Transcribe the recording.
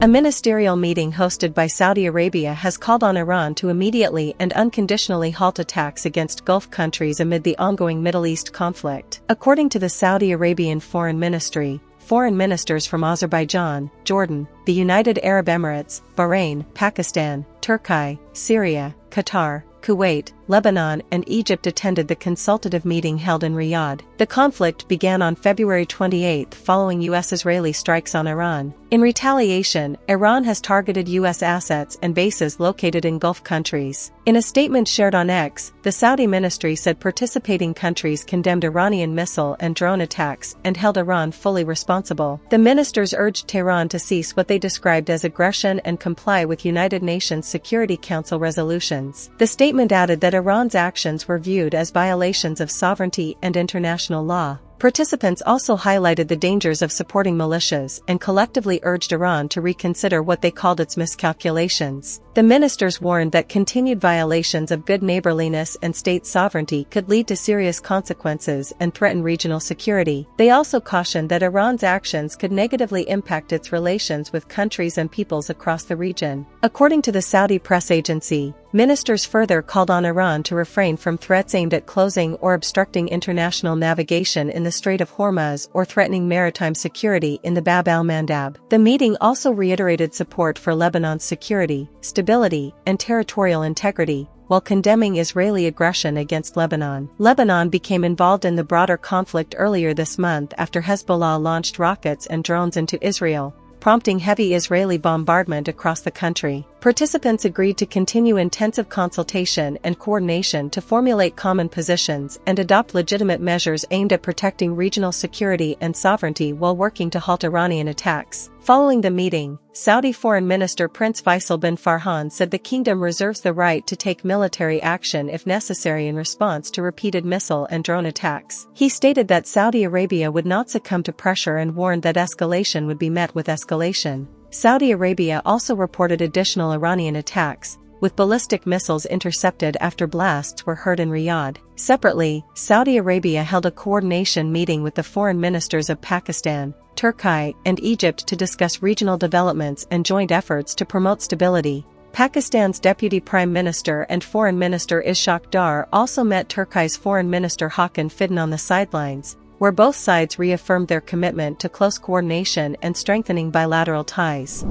A ministerial meeting hosted by Saudi Arabia has called on Iran to immediately and unconditionally halt attacks against Gulf countries amid the ongoing Middle East conflict. According to the Saudi Arabian Foreign Ministry, foreign ministers from Azerbaijan, Jordan, the United Arab Emirates, Bahrain, Pakistan, Turkiye, Syria, Qatar, Kuwait, Lebanon and Egypt attended the consultative meeting held in Riyadh. The conflict began on February 28 following U.S.-Israeli strikes on Iran. In retaliation, Iran has targeted U.S. assets and bases located in Gulf countries. In a statement shared on X, the Saudi ministry said participating countries condemned Iranian missile and drone attacks and held Iran fully responsible. The ministers urged Tehran to cease what they described as aggression and comply with United Nations Security Council resolutions. The statement added that Iran's actions were viewed as violations of sovereignty and international law. Participants also highlighted the dangers of supporting militias and collectively urged Iran to reconsider what they called its miscalculations. The ministers warned that continued violations of good neighborliness and state sovereignty could lead to serious consequences and threaten regional security. They also cautioned that Iran's actions could negatively impact its relations with countries and peoples across the region. According to the Saudi press agency, ministers further called on Iran to refrain from threats aimed at closing or obstructing international navigation in the Strait of Hormuz or threatening maritime security in the Bab al-Mandab. The meeting also reiterated support for Lebanon's security, stability, and territorial integrity, while condemning Israeli aggression against Lebanon. Lebanon became involved in the broader conflict earlier this month after Hezbollah launched rockets and drones into Israel, prompting heavy Israeli bombardment across the country. Participants agreed to continue intensive consultation and coordination to formulate common positions and adopt legitimate measures aimed at protecting regional security and sovereignty while working to halt Iranian attacks. Following the meeting, Saudi Foreign Minister Prince Faisal bin Farhan said the kingdom reserves the right to take military action if necessary in response to repeated missile and drone attacks. He stated that Saudi Arabia would not succumb to pressure and warned that escalation would be met with escalation. Saudi Arabia also reported additional Iranian attacks, with ballistic missiles intercepted after blasts were heard in Riyadh. Separately, Saudi Arabia held a coordination meeting with the foreign ministers of Pakistan, Turkiye, and Egypt to discuss regional developments and joint efforts to promote stability. Pakistan's Deputy Prime Minister and Foreign Minister Ishaq Dar also met Turkiye's Foreign Minister Hakan Fidan on the sidelines, where both sides reaffirmed their commitment to close coordination and strengthening bilateral ties.